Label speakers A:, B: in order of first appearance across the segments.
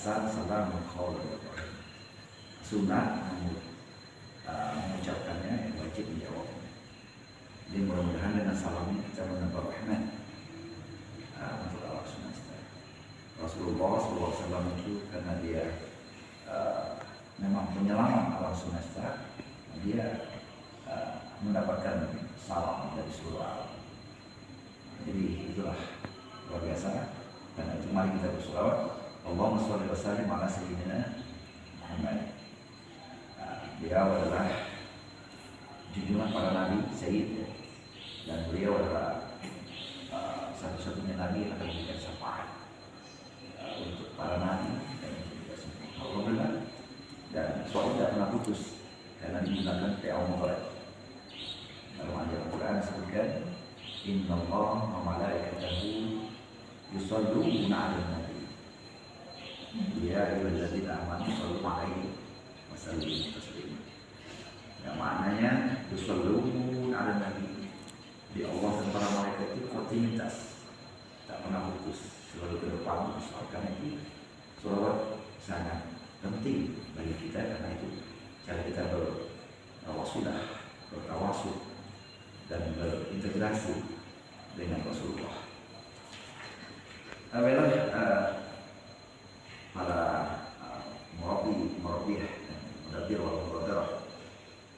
A: Al-Hasan salam qaulun. Sunnah mengucapkannya yang wajib dijawab. Jadi mudah-mudahan dengan salam ini kita menambah rahmat untuk Allah semesta. Rasulullah SAW itu karena dia memang penyelamat alam semesta, dia mendapatkan salam dari seluruh alam. Jadi itulah luar biasa. Karena itu mari kita berselawat. Allahumma sholli wa sallim ala sayyidina Muhammad. Beliau adalah junjungan para nabi, Sayyid, dan beliau adalah satu-satunya nabi yang akan memberikan syafaat untuk para nabi dan untuk kita semua. Alhamdulillah. Dan soal tidak pernah putus karena digunakan PA Mubarak. Dalam ayat Al-Quran disebutkan, Inna Allah wa malaikatahu yusalluna 'alan nabi. Ya ayyuhalladzina amanu shallu 'alaihi wa sallimu taslima. Yang maknanya yusalluna 'alan nabi. Di Allah dan para malaikat itu kontinuitas, tak pernah putus, selalu ke depan. Karena itu sholawat sangat penting bagi kita, karena itu cara kita berwasilah, bertawasul dan berintegrasi dengan Rasulullah. Baiklah, para murabbiyah dan mudabbir wal mudabbirah,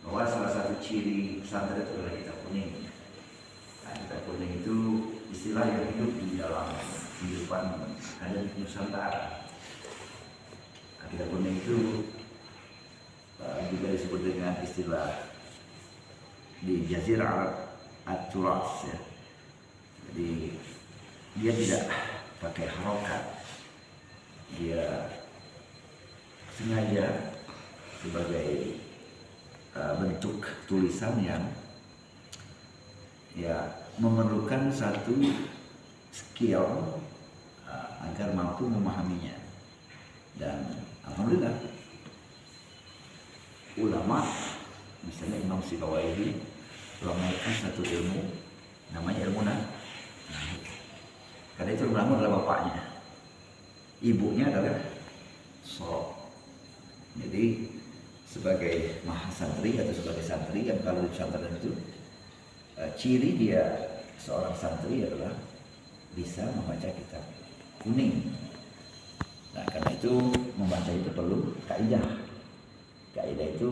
A: bahwa salah satu ciri pesantren itu adalah kitab kuning. Nah, kitab kuning itu istilah yang hidup di dalam kehidupan ada di Nusantara. Nah, kitab kuning itu juga disebut dengan istilah di Jazirah Arab At-Turas, ya. Jadi dia tidak pakai harokat, dia sengaja sebagai bentuk tulisan yang ya memerlukan satu skill agar mampu memahaminya. Dan alhamdulillah ulama, misalnya Imam Sibawayhi, melakukan satu ilmu namanya ilmu nahwu. Karena itu ilmu nahwu adalah bapaknya, ibunya adalah sorof. Jadi sebagai mahasantri atau sebagai santri yang kalau di pesantren itu ciri dia seorang santri adalah bisa membaca kitab kuning. Nah, karena itu membaca itu perlu kaidah. Kaidah itu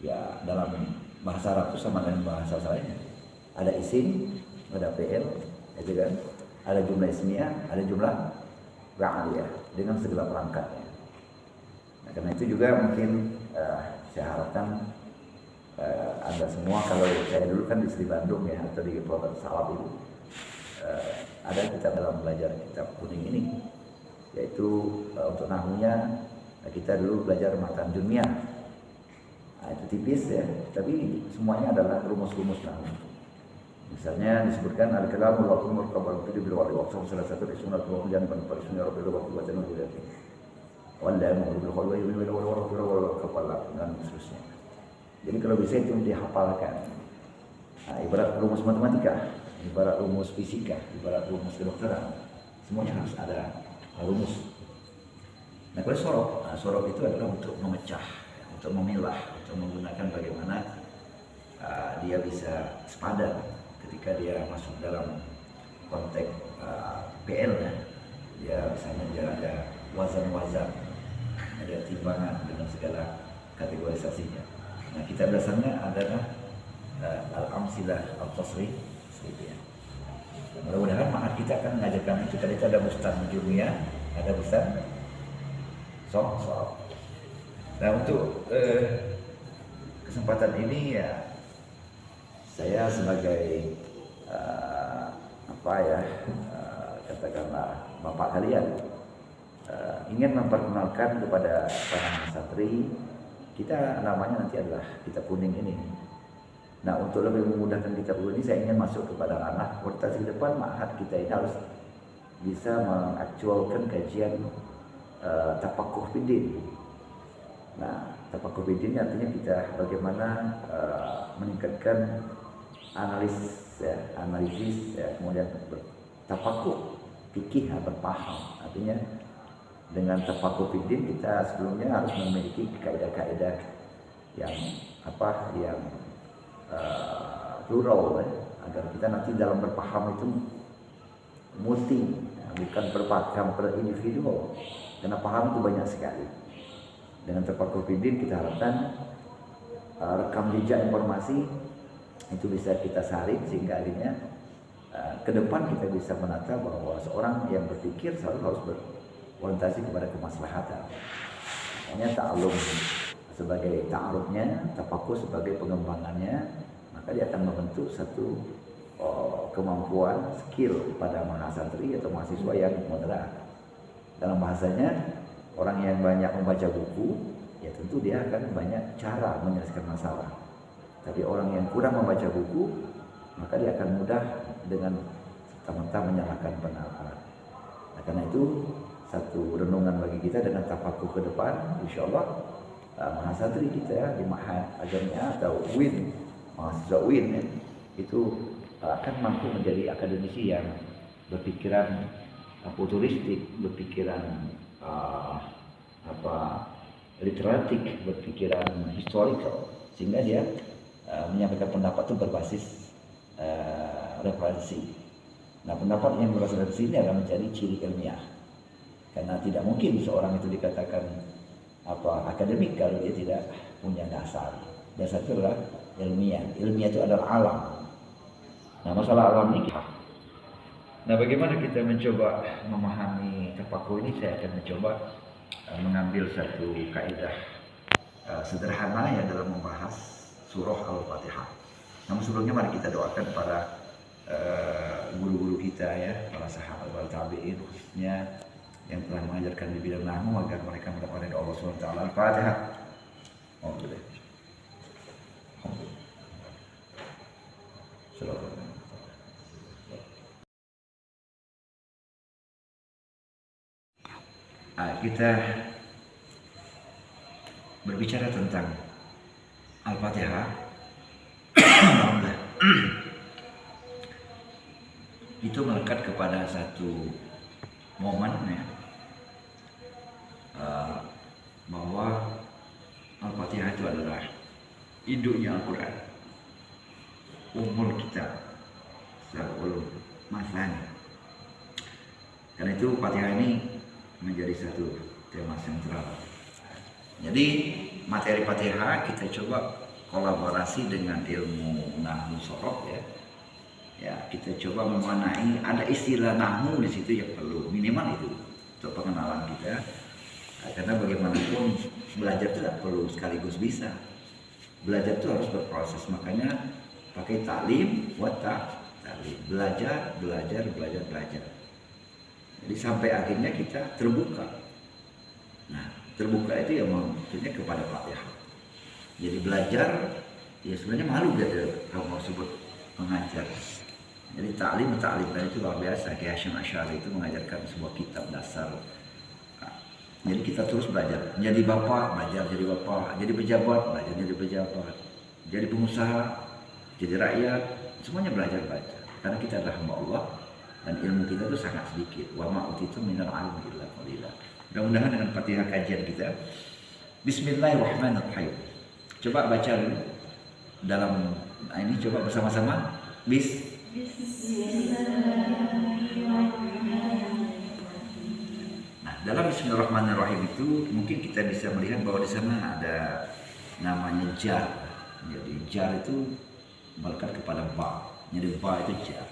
A: ya dalam bahasa Arab itu sama dengan bahasa lainnya. Ada isim, ada fi'il, itu kan. Ada jumlah ismiyah, ada jumlah fa'aliyah dengan segala perangkatnya. Nah, karena itu juga mungkin saya harapkan Anda semua, kalau saya dulu kan di Sri Bandung ya, atau di Pulau Salab itu ada kita dalam belajar kitab kuning ini, yaitu untuk nahwunya kita dulu belajar matan dunia. Nah, itu tipis ya, tapi semuanya adalah rumus-rumus nahwu. Misalnya disebutkan al-kalamul waqtul murkabal fi bil wali waqtul salah satu sunnah wa jangan pada sunnah rabbil waqtu wa tanawul yati. Walla bil khulwa wal kafala dan seterusnya. Jadi kalau bisa itu dihafalkan. Nah, ibarat rumus matematika, ibarat rumus fisika, ibarat rumus kedokteran, semuanya harus ada rumus. Nah, kalau sorok itu adalah untuk memecah, untuk memilah, untuk menggunakan bagaimana dia bisa sepadan ketika dia masuk dalam konteks PL ya. Dia misalnya dia ada wazan-wazan, ada timbangan dengan segala kategorisasinya. Nah, kita dasarnya adalah al-amsilah al-tasrif seperti ya. Mudah-mudahan ma'ad kita akan mengajarkan itu. Tadi ada bustan jumiyah, ada bustan soal. Nah, untuk kesempatan ini ya saya sebagai katakanlah bapak kalian ingin memperkenalkan kepada para santri kita, namanya nanti adalah kitab kuning ini. Nah, untuk lebih memudahkan kitab kuning ini, saya ingin masuk kepada ranah orientasi ke depan. Ma'had kita ini harus bisa mengaktualkan kajian tafakuh fiddin. Nah, tafakuh fiddin artinya kita bagaimana meningkatkan analisis ya, kemudian tafakuh fikih, berpaham. Artinya dengan tafaqquh fiddin kita sebelumnya harus memiliki kaidah-kaidah yang yang plural agar kita nanti dalam berpaham itu multi, bukan berpaham per individual, karena paham itu banyak sekali. Dengan tafaqquh fiddin kita harapkan rekam jejak informasi itu bisa kita saring sehingga akhirnya ke depan kita bisa menata bahwa seorang yang berpikir selalu harus berorientasi kepada kemaslahatan. Makanya ta'alum sebagai ta'arufnya, tafaqquh sebagai pengembangannya, maka dia akan membentuk satu kemampuan, skill pada mahasantri atau mahasiswa yang moderat. Dalam bahasanya, orang yang banyak membaca buku, ya tentu dia akan banyak cara menyelesaikan masalah. Tapi orang yang kurang membaca buku, maka dia akan mudah dengan serta-merta menyalahkan pendapat. Nah, karena itu satu renungan bagi kita dengan tafaqquh ke depan, insya Allah mahasantri kita di Ma'had Agamiyah atau UIN, mahasiswa UIN itu akan mampu menjadi akademisi yang berpikiran futuristik, berpikiran literatik, berpikiran historical, sehingga dia menyampaikan pendapat itu berbasis referensi. Nah, pendapat yang berbasis referensi ini akan menjadi ciri ilmiah, karena tidak mungkin seorang itu dikatakan akademik kalau dia tidak punya dasar. Dasar itu adalah ilmiah. Ilmiah itu adalah alam. Nah, masalah alam ini. Nah, bagaimana kita mencoba memahami tafaqquh ini? Saya akan mencoba mengambil satu kaidah sederhana yang dalam membahas surah Al-Fatihah. Namun sebelumnya mari kita doakan para guru-guru kita ya, para sahabat, para tabi'in khususnya yang telah mengajarkan di bidang nahwu agar mereka mendapatkan dari Allah SWT. Al-Fatihah. Kita berbicara tentang Al-Fatihah. Itu melekat kepada satu momen ya, bahwa Al-Fatihah itu adalah induknya Al-Quran, umur kita sebelum masanya. Karena itu Fatihah ini menjadi satu tema sentral. Jadi materi Fatihah kita coba kolaborasi dengan ilmu nahwu sorof ya. Ya, kita coba memaknai ada istilah nahwu di situ yang perlu minimal itu untuk pengenalan kita. Nah, karena bagaimanapun belajar itu tidak perlu sekaligus bisa. Belajar itu harus berproses, makanya pakai taklim, taklim. Belajar. Jadi sampai akhirnya kita terbuka. Nah, terbuka itu ya maksudnya kepada Fatihah. Jadi belajar, ya sebenarnya malu gitu kalau mau sebut mengajar. Jadi taklim dan itu luar biasa. Kayak Hasyim Asy'ari itu mengajarkan sebuah kitab dasar. Nah, jadi kita terus belajar. Jadi bapak, belajar jadi bapak. Jadi pejabat, belajar jadi pejabat. Jadi pengusaha, jadi rakyat, semuanya belajar. Karena kita adalah hamba Allah dan ilmu kita itu sangat sedikit. Wa ma utitu minal ilmi illa qalila. Mudah-mudahan dengan Fatihah kajian kita. Bismillahirrahmanirrahim. Coba baca dulu dalam ini, coba bersama-sama. Nah, dalam Bismillahirrahmanirrahim itu mungkin kita bisa melihat bahwa di sana ada namanya jar. Jadi jar itu melekat kepada ba. Jadi ba itu jar.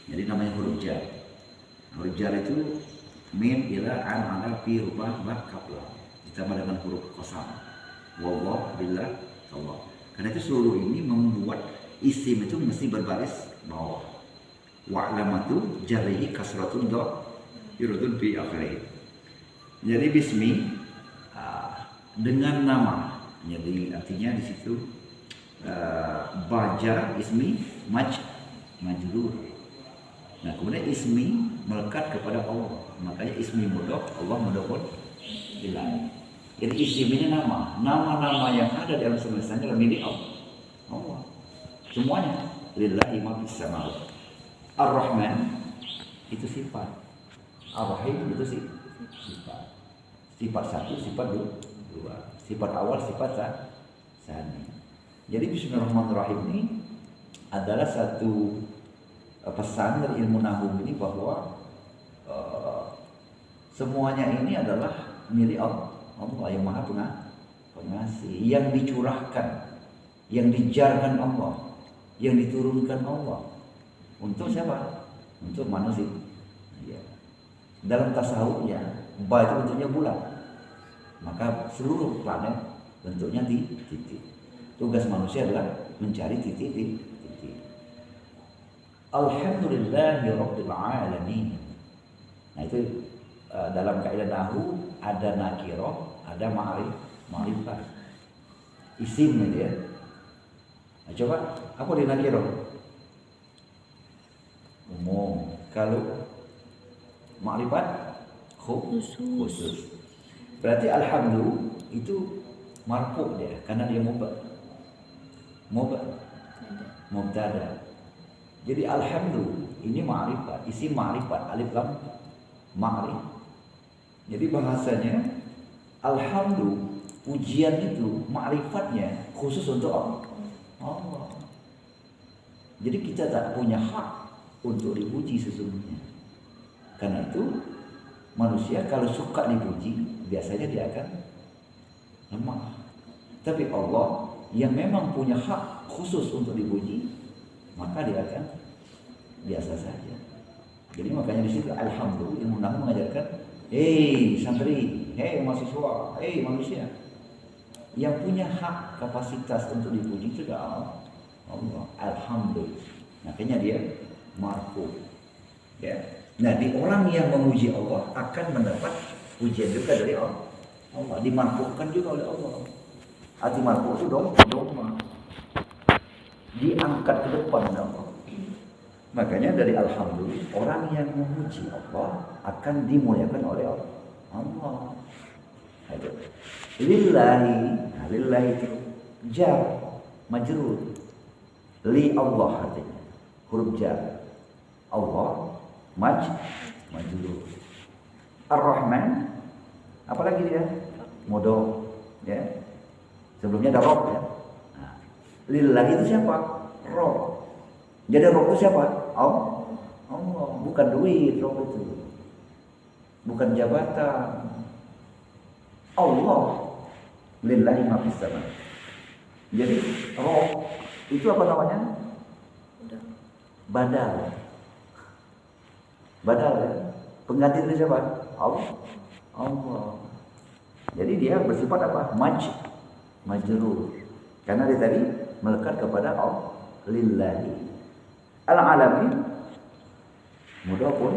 A: Jadi namanya huruf jar. Huruf jar itu min ila an ala fi rubah ba qabla. Ditambah dengan huruf qasam. Wallah billah Allah. Karena itu seluruh ini membuat isim itu mesti berbaris bawah. Wa alamatu jarihi kasratun yurudun fi akhirih. Jadi bismi dengan nama. Jadi artinya di situ bajar ismi majrur. Nah, kemudian ismi melekat kepada Allah. Makanya ismi mudhof, Allah mudhofun ilaih. Jadi isim ini nama-nama yang ada dalam semestanya adalah milik Allah. Semuanya lillahi ma fis samawati. Ar-Rahman itu sifat. Ar-Rahim itu sifat. Sifat satu, sifat dua. Sifat awal, sifat tsani. Jadi Bismillahirrahmanirrahim ini adalah satu pesan dari ilmu nahwu ini bahwa semuanya ini adalah milik Allah yang Maha Pengasih, yang dicurahkan, yang dijarkan Allah, yang diturunkan Allah untuk siapa? Untuk manusia. Ya. Dalam tasawufnya, ba itu bentuknya bulan, maka seluruh planet bentuknya titik. Tugas manusia adalah mencari titik. Alhamdulillahi Rabbil Alamin. Nah itu dalam kaidah nahwu ada nakirah, ada ma'rifah. Isim gitu ya. Nah, coba apa di nakirah? Umum. Kalau ma'rifat khusus. Berarti alhamdulillah itu marfu dia karena dia mubtada. Jadi alhamdulillah ini ma'rifat, isim ma'rifat, alif lam ma'rif. Jadi bahasanya alhamdulillah pujian itu ma'rifatnya khusus untuk Allah. Jadi kita tak punya hak untuk dipuji sesungguhnya. Karena itu manusia kalau suka dipuji biasanya dia akan lemah. Tapi Allah yang memang punya hak khusus untuk dipuji, maka dia akan biasa saja. Jadi makanya di situ alhamdulillah ilmu nahwu mengajarkan, santri, mahasiswa, manusia yang punya hak kapasitas untuk dipuji itu adalah Allah. Alhamdulillah. Makanya dia marfu. Ya. Nah, di orang yang memuji Allah akan mendapat pujian juga dari Allah. Dimarfukan juga oleh Allah. Arti marfu itu doma. Diangkat ke depan oleh Allah. Makanya dari alhamdulillah orang yang memuji Allah akan dimuliakan oleh Allah. Lillahi itu jar majrur. Li Allah artinya huruf jar. Allah majrur. Ar-Rahman apalagi dia? Mudhof ya. Sebelumnya ada rob ya. Nah, lillahi itu siapa? Rob. Jadi rob itu siapa? Allah. Bukan duit rob itu. Bukan jabatan. Allah. Lillahi ma fis sama. Jadi rob itu apa namanya? Badal ya. Pengganti itu siapa? Allah. Jadi dia bersifat apa? Majrur. Karena dia tadi melekat kepada Allah. Lillahi. Al-alamin mudhof pun.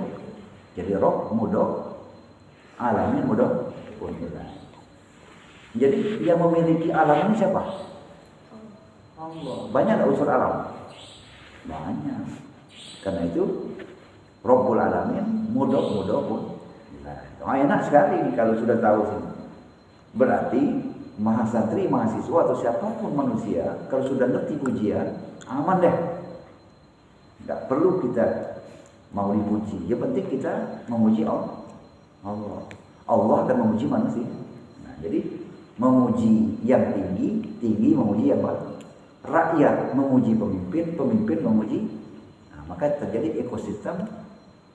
A: Jadi rob mudhof. Alamin mudhof pun. Jadi yang memiliki alam ini siapa? Allah. Banyak tak unsur alam? Banyak. Karena itu Rabbul Alamin mudhof pun. Nah, enak sekali kalau sudah tahu sini. Berarti mahasantri, mahasiswa atau siapapun manusia kalau sudah ngerti pujian aman deh. Enggak perlu kita mau dipuji. Yang penting kita memuji Allah. Allah akan memuji manusia. Nah, jadi memuji yang tinggi memuji yang bawah. Rakyat memuji pemimpin memuji. Nah, maka terjadi ekosistem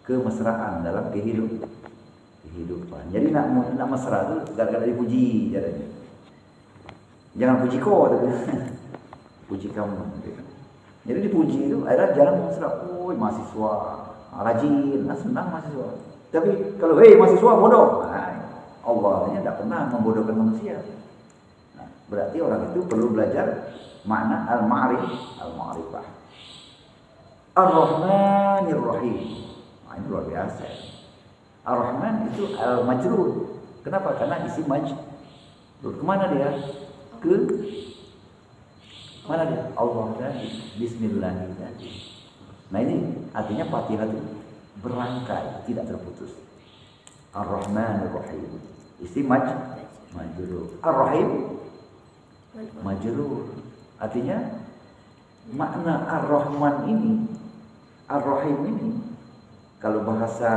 A: kemesraan dalam kehidupan. Jadi nak mesra itu gara-gara dipuji caranya. Jangan puji kau, tapi puji kamu. Jadi dipuji itu akhirnya jalan mesra. Mahasiswa rajin, senang mahasiswa. Tapi kalau mahasiswa bodoh, Allahnya tidak pernah membodohkan manusia. Nah, berarti orang itu perlu belajar makna al-ma'rifah. Ar-Rahmanir Rahim. Nah, ini luar biasa. Ar-Rahman itu al-majrur. Kenapa? Karena isi majrur. Kemana dia? Ke mana dia? Allah tadi. Bismillahirrahmanirrahim. Nah ini artinya Fatihah itu berangkai, tidak terputus. Ar-Rahmanir Rahim. Isi majrur. Ar-Rahim majrur. Artinya makna Ar-Rahman ini, Ar-Rahim ini, kalau bahasa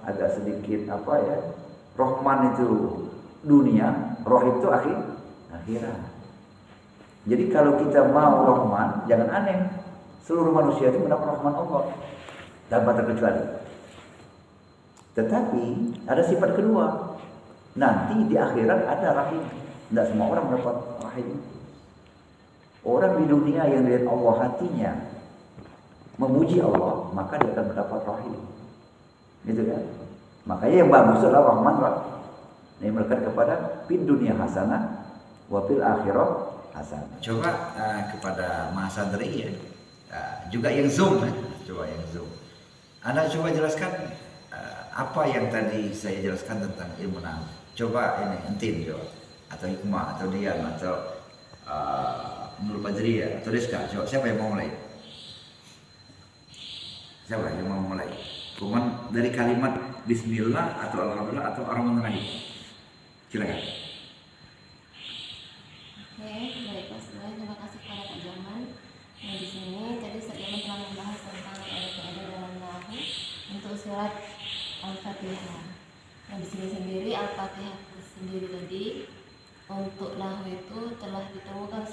A: agak sedikit Rahman itu dunia, roh itu akhirat. Jadi kalau kita mau Rahman, jangan aneh. Seluruh manusia itu mendapat rahmat Allah tanpa terkecuali. Tetapi ada sifat kedua. Nanti di akhirat ada rahim. Tidak semua orang mendapat rahim. Orang di dunia yang dilihat Allah hatinya memuji Allah, maka dia akan mendapat rahim. Gitu kan? Makanya yang bagus adalah rahman rahim. Ini melekat kepada fid dunia hasanah wa fil akhirah hasanah. Coba kepada Mas Andri ya. Juga yang Zoom ya. Coba yang Zoom. Anda coba jelaskan apa yang tadi saya jelaskan tentang ilmu nahu. Coba ini entin coba, atau hikmah, atau diam, atau Nur Badriyah, atau Rizka. Coba siapa yang mau mulai? Siapa yang mau mulai? Cuman dari kalimat Bismillah atau Alhamdulillah atau Ar-Rahmanir-Rahim. Silakan.
B: Oke, baik Mas. Terima kasih kepada Pak Jaman. Nah, di sini tadi Ustaz Jaman telah membahas tentang ada dalam nahu untuk surat Al-Fatihah. Nah, di sini sendiri Al-Fatihah sendiri tadi untuk nahu itu telah ditemukan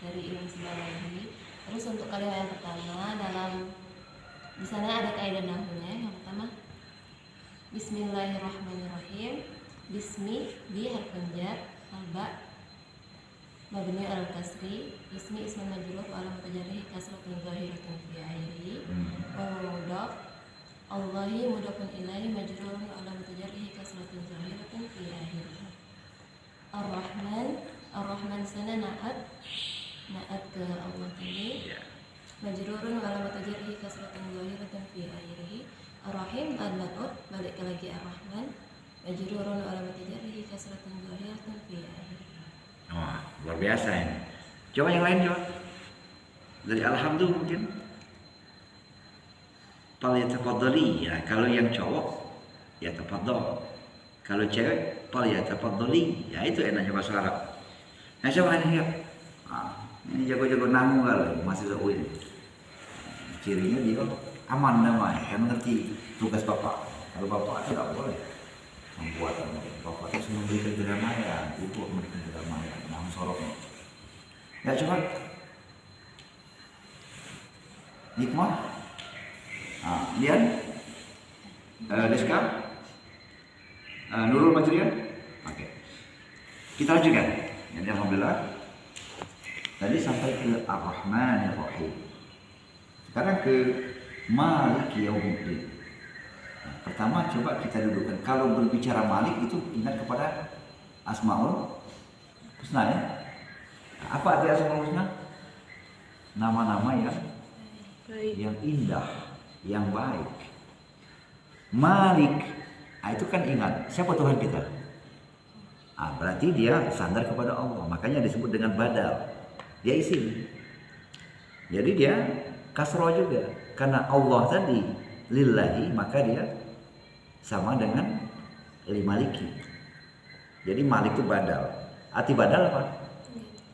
B: dari Imam Sibawayhi. Terus untuk kalimat yang pertama di sana ada kaidah nahunya. Yang pertama Bismillahirrahmanirrahim. Bismi bi harfun jar, al-ba mabni al-kasri, ismi ismun majrur wa alamat jarrihi kasratun zahiratun fi akhirih, wa mudhaf Allahi mudhafun ilaihi majrurun wa alamat jarrihi kasratun zahiratun fi akhirih. Ar-Rahman sana naat ke Allah tadi, majrurun wa alamat jarrihi kasratun zahiratun fi akhirih. Ar-Rahim ad-matut balik lagi Ar-Rahman majrurun wa alamat jarrihi kasratun zahiratun fi akhirih.
A: Wah, luar biasa ini. Coba yang lain coba. Dari Alhamdulillah mungkin. Fal yatafaddali. Ya, kalau yang cowok ya tafaddal. Kalau cewek fal yatafaddali. Ya itu enaknya bahasa Arab. Nah, coba ini lihat. Ini jago-jago nahu kalau masih zawi ini. Cirinya dia aman namanya, kan ngerti tugas bapak. Kalau bapak tidak boleh membuat bapak itu memberikan kedamaian, ibu memberikan kedamaian, namun soroknya. Ya coba hikmah. Lihat Rizka, Nurul Majriyah. Oke, kita lanjutkan. Jadi alhamdulillah tadi sampai ke Ar-Rahmanir-Rahim. Sekarang ke Maliki Yaumiddin. Pertama coba kita dudukkan. Kalau berbicara Malik itu ingat kepada Asmaul Husna ya. Apa arti Asmaul Husna? Nama-nama yang indah, yang baik. Malik, itu kan ingat siapa Tuhan kita. Berarti dia sandar kepada Allah. Makanya disebut dengan badal. Dia isim. Jadi dia kasroh juga. Karena Allah tadi lillahi, maka dia sama dengan limaliki. Jadi malik itu badal. Arti badal apa?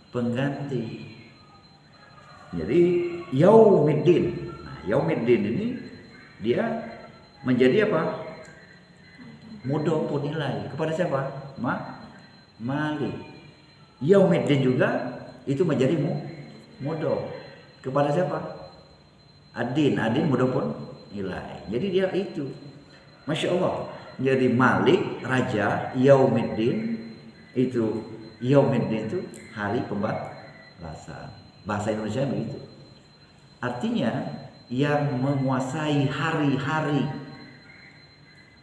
A: Pengganti. Jadi yaumiddin. Nah, yaumiddin ini dia menjadi apa? Mudhofun ilaihi. Kepada siapa? Malik. Yaumiddin juga itu menjadi mudhof. Kepada siapa? Adin mudhofun ilaihi. Jadi dia itu. Masya Allah. Jadi Malik, Raja, Yaumiddin itu Yaumiddin itu hari pembalasan. Bahasa Indonesia begitu. Artinya yang menguasai hari-hari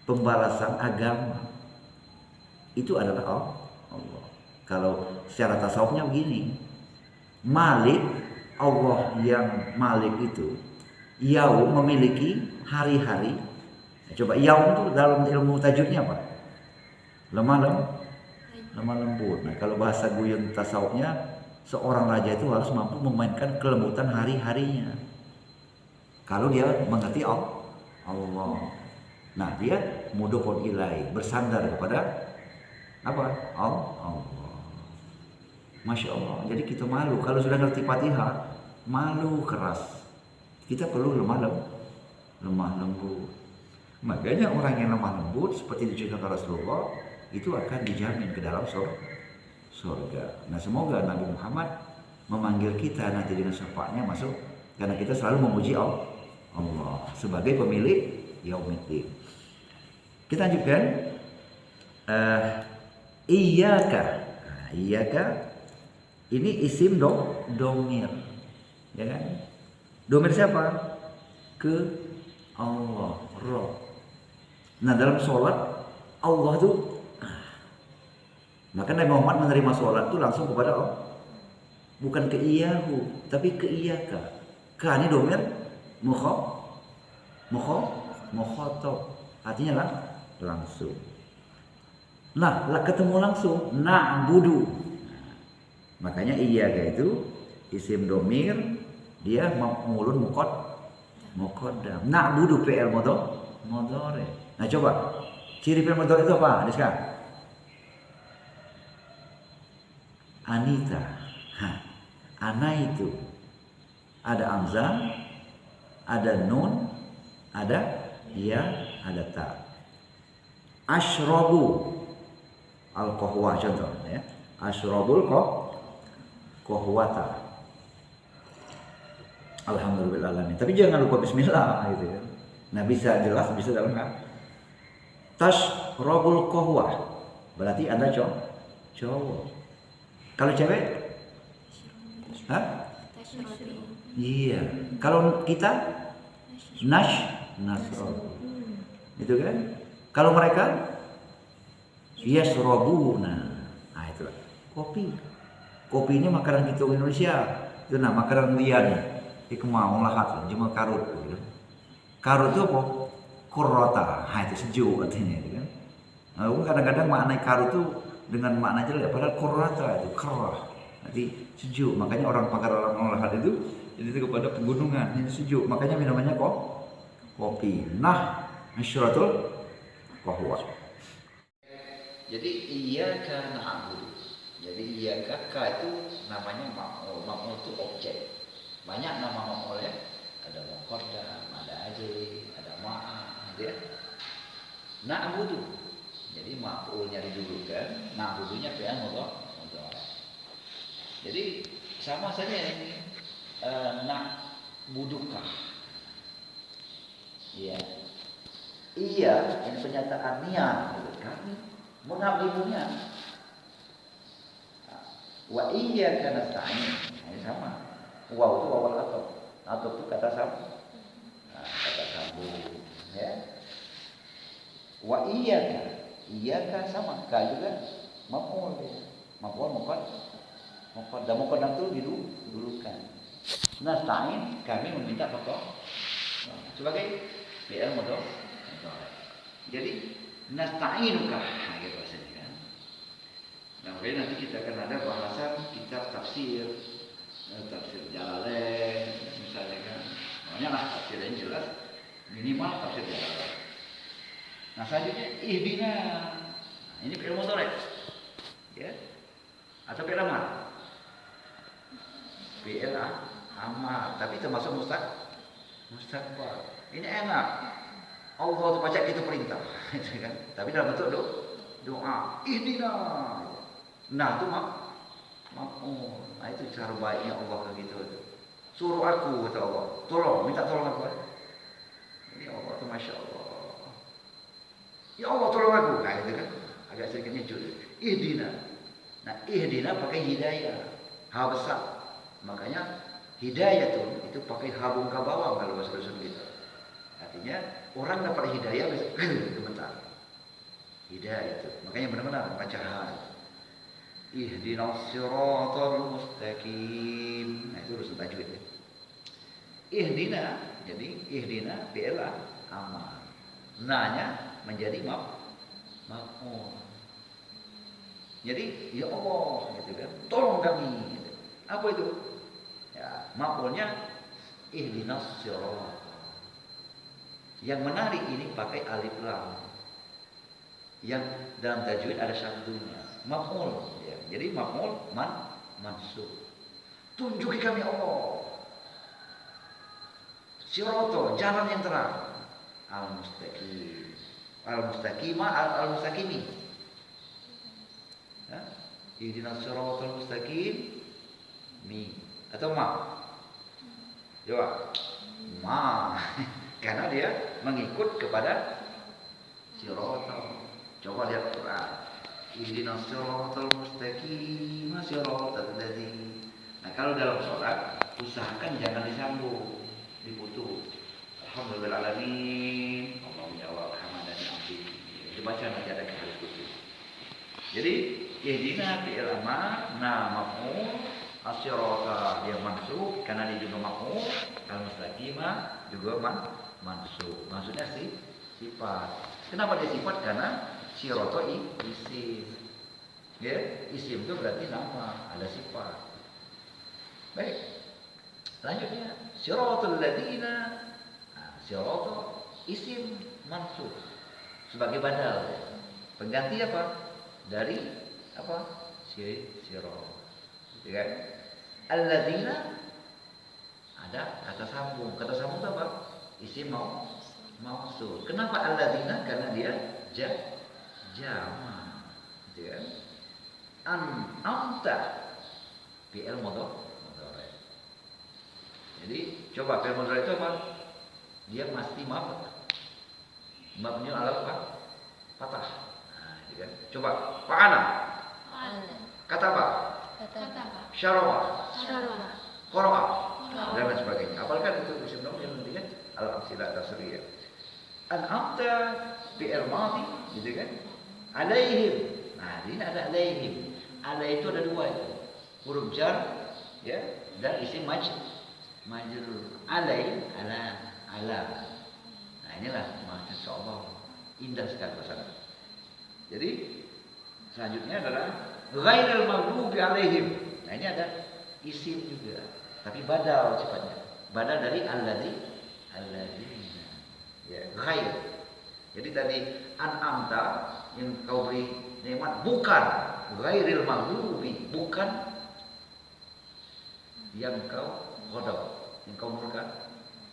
A: pembalasan agama itu adalah Allah. Kalau secara tasawufnya begini, Malik, Allah yang Malik itu, Yaum memiliki hari-hari. Coba Yaum itu dalam ilmu tajwidnya apa? Lemah lembut. Nah, kalau bahasa guyon tasawufnya, seorang raja itu harus mampu memainkan kelembutan hari-harinya. Kalau dia mengerti Allah. Nah, dia mudhofun ilaihi, bersandar kepada apa? Allah. Masya Allah. Jadi kita malu kalau sudah ngerti Fatihah, malu keras. Kita perlu lemah lembut. Makanya orang yang lemah lembut seperti diceritakan Rasulullah, itu akan dijamin ke dalam surga. Nah, semoga Nabi Muhammad memanggil kita nanti dengan syafaatnya masuk, karena kita selalu memuji Allah sebagai pemilik yaumiddin. Kita lanjutkan. Iyyaka. Nah, iyyaka ini isim domir, ya kan? Domir siapa? Ke Allah, Roh. Nah, dalam sholat Allah tuh, maka Nabi Muhammad menerima sholat itu langsung kepada Allah, bukan ke iyahu, tapi ke iyyaka. Ka ini domir mukhatab, artinya lah langsung. Nah, ketemu langsung na'budu. Makanya iyyaka itu isim domir, dia maf'ulun muqaddam. Na'budu fi'il mudhari. Nah, coba ciri fi'il mudhari itu apa? Adiska? Anita. Ana itu ada amzah, ada nun, ada ya, ada ta. Ashrabu al-qahwa contoh ya. Ashrabul qahwata. Alhamdulillah. Tapi jangan lupa bismillah gitu ya. Nah, bisa jelas, bisa dalam kan. Tashrabul qahwa. Berarti Anda cowok. Kalau cewek? Hah? Iya. Kalau kita nasrob. Itu kan? Kalau mereka yasrobuna. Nah, itulah. Kopi ini makanan kita Indonesia. Itu nah makanan lian. Iku mau lahat cuma karut gitu. Karut itu apa? Kurrota. Nah, itu sejuk artinya itu kan. Nah, kadang-kadang makna karut itu dengan makna jelek, padahal kurrota itu kerah. Nanti sejuk. Makanya orang pakar orang lahat itu jadi itu kepada pegunungan ini sejuk. Makanya minumannya kopi. Nah, masyaratul qahwa. Jadi iyyaka na'budu. Jadi iyyaka ka itu namanya maf'ul. Maf'ul itu objek. Banyak nama maf'ul ya. Ada muqaddam, ada ajri, ada ma'a, gitu ya. Na'budu. Jadi maf'ulnya didulukan, na'budunya fi'il mudhari. Jadi sama saja ini na'budukah. Iya. Iya, ini pernyataan niat gitu. Kami mengabdinya. Wa iyyaka nasta'in. Ini sama. Waw itu wawal atau itu kata sambung. Nah, kata sambung ya. Wa iyyaka sama, ka juga maf'ul ya. Maf'ul muqaddam itu didulukan. Nasta'in kami meminta pokok sebagai fi'il mudhari. Jadi nasta'inuka, nah gitu bahasanya kan. Nah, kemudian nanti kita akan ada bahasan kitab tafsir Jalalain misalnya kan. Namanya lah tafsir yang jelas, minimal tafsir Jalalain. Nah, selanjutnya ihdina. Nah, ini fi'il mudhari. Ya. Atau fi'il amar. Fi'il amar, tapi termasuk mustaqbal. Ini enak. Allah itu pacak kita perintah, kan? Tapi dalam bentuk doa. Ihdina. Nah, itu maf'ul. Nah, itu cara baiknya Allah begitu. Suruh aku kata Allah. Minta tolong aku. Ini Allah itu masya Allah. Ya Allah tolong aku. Nah, itu kan agak sedikit nyejut. Ihdina. Nah, ihdina pakai hidayah. Ha besar. Makanya hidayah itu pakai ha bungka bawang kalau bahasa Indonesia gitu. Artinya orang dapat hidayah bisa gemetar. Hidayah itu. Makanya benar-benar baca hal. Ihdinas siratal mustaqim. Nah, itu harus tajwid ya. Ihdina, jadi ihdina fi'il amar. Na-nya menjadi maf'ul. Jadi ya Allah gitu kan. Tolong kami gitu. Apa itu? Ya, maf'ulnya ihdinas siratal. Yang menarik ini pakai alif lam. Yang dalam tajwid ada satunya, maf'ul ya. Jadi maf'ul mansub. Tunjuki kami Allah. Siratal, jalan yang terang. Al-mustaqim. Al-mustaqimah al-mustaqimi. Ha? Ihdinas siratal mustaqim mi atau ma? Jawab. Ma. Karena dia mengikut kepada siratal. Coba lihat Quran. Ihdinas siratal mustaqim siratal ladzina. Nah, kalau dalam sholat usahakan jangan disambung, diputus. Alhamdulillahalamin, Allahumma jawab hamadan abdi. Dibaca nanti ada kata putus. Jadi ihdina fi'il amar, na maf'ul, as-sirata dia mansub karena dia juga maf'ul, al-mustaqimah juga mansub. Maksudnya sifat. Kenapa dia sifat? Karena sirata isim. Ya, isim itu berarti nama, ada sifat. Baik. Lanjutnya siratal ladzina. Siratal isim mansub sebagai badal. Pengganti apa? Dari apa? Sirat. Gitu kan? Alladzina ada kata sambung. Kata sambung itu apa? Isim mausul. Kenapa alladzina? Karena dia jama. Gitu kan? Anta fi'il mudhari. Jadi coba fi'il mudhari itu apa? Dia pasti mabni ala patah. Nah, gitu kan? Coba fa'ala. Kata apa? Syaraba. Qara'a. Dan lain sebagainya. Apalkan itu isim nom yang nanti kan al-amsilah tasriyah. An'amta fi'il madhi, gitu kan? Alaihim. Nah, ini ada alaihim. Ala itu ada dua itu. Huruf jar ya dan isim majrur. Alai ala. Nah, inilah maksud Allah. Indah sekali pasangan. Jadi selanjutnya adalah ghairil maghdubi alaihim. Nah, ini ada isim juga, tapi badal sifatnya. Badal dari alladzina. Ya, ghair. Jadi tadi an'amta yang kau beri nikmat bukan ghairil maghdubi, bukan yang kau godok, yang kau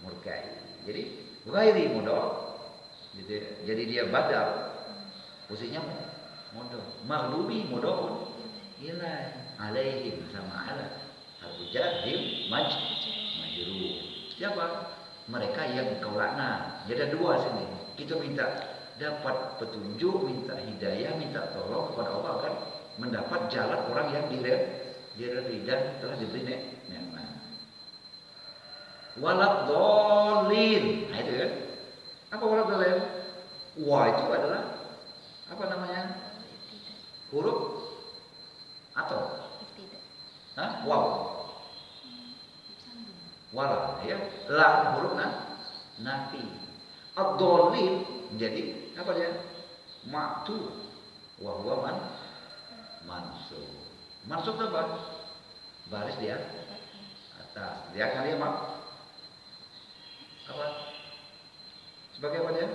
A: murkai. Jadi ghairi mudhaf. Jadi dia badal. Posisinya mudhaf. Maghdubi mudhaf ilai alaihim sama ala. Harfu jar him majrur. Siapa? Mereka yang kau laknat. Jadi ada dua sini. Kita minta dapat petunjuk, minta hidayah, minta tolong kepada Allah agar mendapat jalan orang yang diridai dan telah diberi nikmat. Walad dhalin. Nah, itu kan. Apa walad dhalin? Wah, itu adalah apa namanya? Huruf atau hah? Waw. Wala, ya. Lam huruf nafi. Ad-dhalin jadi apa dia? Ma'tu wa huwa mansub. Mansub apa? Baris dia atas. Dia kali apa? Sebagai apa dia?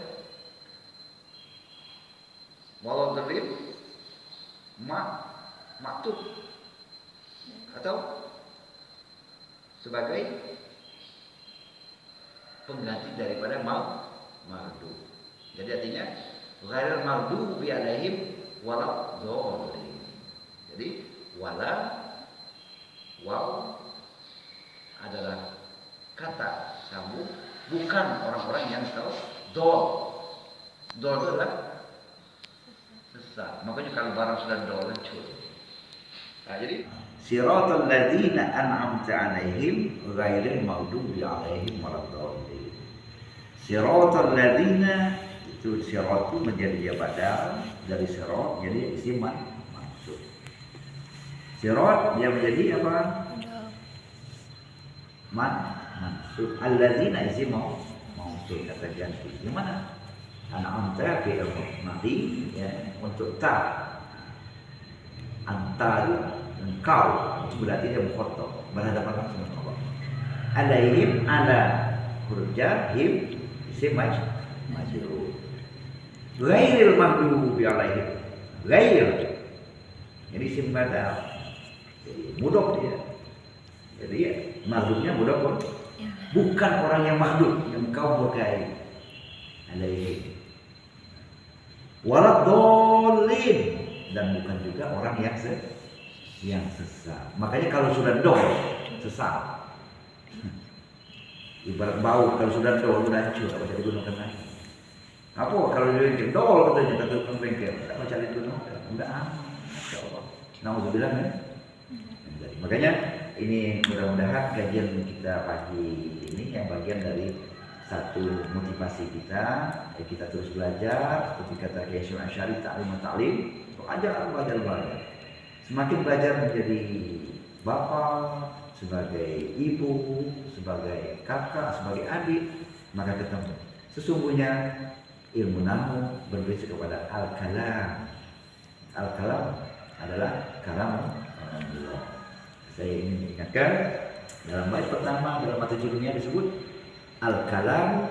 A: Walau dhalin maktub atau sebagai pengganti daripada maghdub. Jadi artinya ghairil maghdubi alaihim walad dhalin. Jadi wala waw adalah kata sambung bukan orang-orang yang tahu dol. Dol itu adalah sesat. Makanya kalau barang sudah dol hancur. Nah, jadi siratal ladzina an'amta 'alaihim ghairil maghdubi 'alaihim waladdallin. Siratal ladzina itu sirat itu menjadi dia badal dari sirat jadi isim mansub. Sirat dia menjadi apa? Mansub. Alladzina isim mansub kata ganti. Gimana? An'amta fi'il madhi ya untuk ta. Antar engkau itu berarti dia mukhatab berhadapan langsung dengan Allah. Alaihim ala huruf jar him isim majrur. Ghairil maghdubi alaihim. Ghair. Jadi isim badal. Jadi mudhaf dia. Jadi maghdubnya mudhaf pun bukan orang yang maghdub yang engkau murkai. Alaihim. Waladdallin. dan bukan juga orang yang sesat. Makanya kalau sudah dol, sesat. Ibarat bau, kalau sudah dol udah hancur, apa jadi gunakan lagi. Apa kalau dia bengkel dol katanya kata tukang bengkel, tak cari gunakan, udah aman, insya Allah. Nauzubillah kan? Makanya ini mudah-mudahan kajian kita pagi ini yang bagian dari satu motivasi kita, kita terus belajar. Seperti kata Kiai Syekh Asy'ari, ta'lim, belajar. Semakin belajar menjadi bapak, sebagai ibu, sebagai kakak, sebagai adik, maka ketemu. Sesungguhnya ilmu nahwu berbasis kepada al-kalam. Al-kalam adalah kalam Allah. Saya ingin mengingatkan dalam bait pertama dalam mata judulnya disebut al-kalam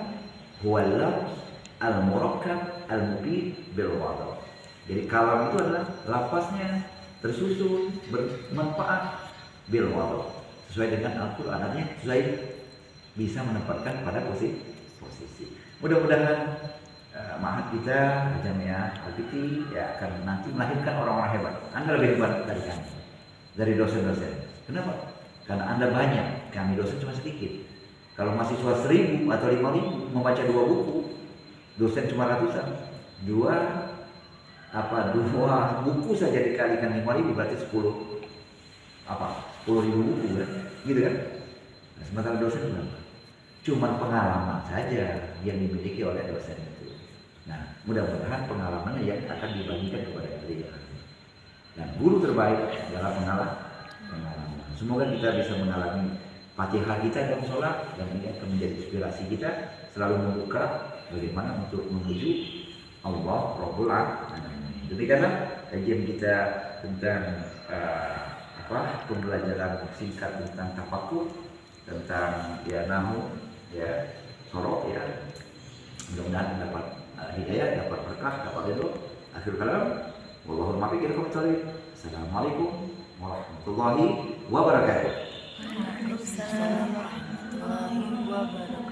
A: huwal lafz al-murakkab al-mubin bil wadh. Jadi kalam itu adalah lafaznya tersusun bermanfaat bil wadh, sesuai dengan Al-Qur'an, artinya sesuai bisa menempatkan pada posisi. Mudah-mudahan Ma'had kita Jamiah Al-Fikri ya akan nanti melahirkan orang-orang hebat. Anda lebih hebat dari kami, dari dosen-dosen. Kenapa? Karena Anda banyak, kami dosen cuma sedikit. Kalau mahasiswa 1000 atau 5000 membaca 2 buku, dosen cuma ratusan. Dua buku saja dikalikan 5000 berarti 10 ribu buku kan? Gitu kan? Nah, sementara dosen berapa? Cuma pengalaman saja yang dimiliki oleh dosen itu. Nah, mudah-mudahan pengalamannya yang akan dibagikan kepada kalian. Dan guru terbaik adalah pengalaman. Semoga kita bisa mengalami Fatihah kita dalam sholat, dan ini akan menjadi inspirasi kita selalu membuka bagaimana untuk menuju Allah Rabbul Alamin. Demikianlah kajian kita tentang pembelajaran singkat tentang tafakur, tentang nahwu, sorok ya. Mudah-mudahan dapat hidayah, dapat berkah, dapat ridho. Akhir kalam, wallahu muwaffiq ila aqwamit thoriq. Assalamualaikum warahmatullahi wabarakatuh.
B: Waalaikumsalam warahmatullahi wabarakatuh.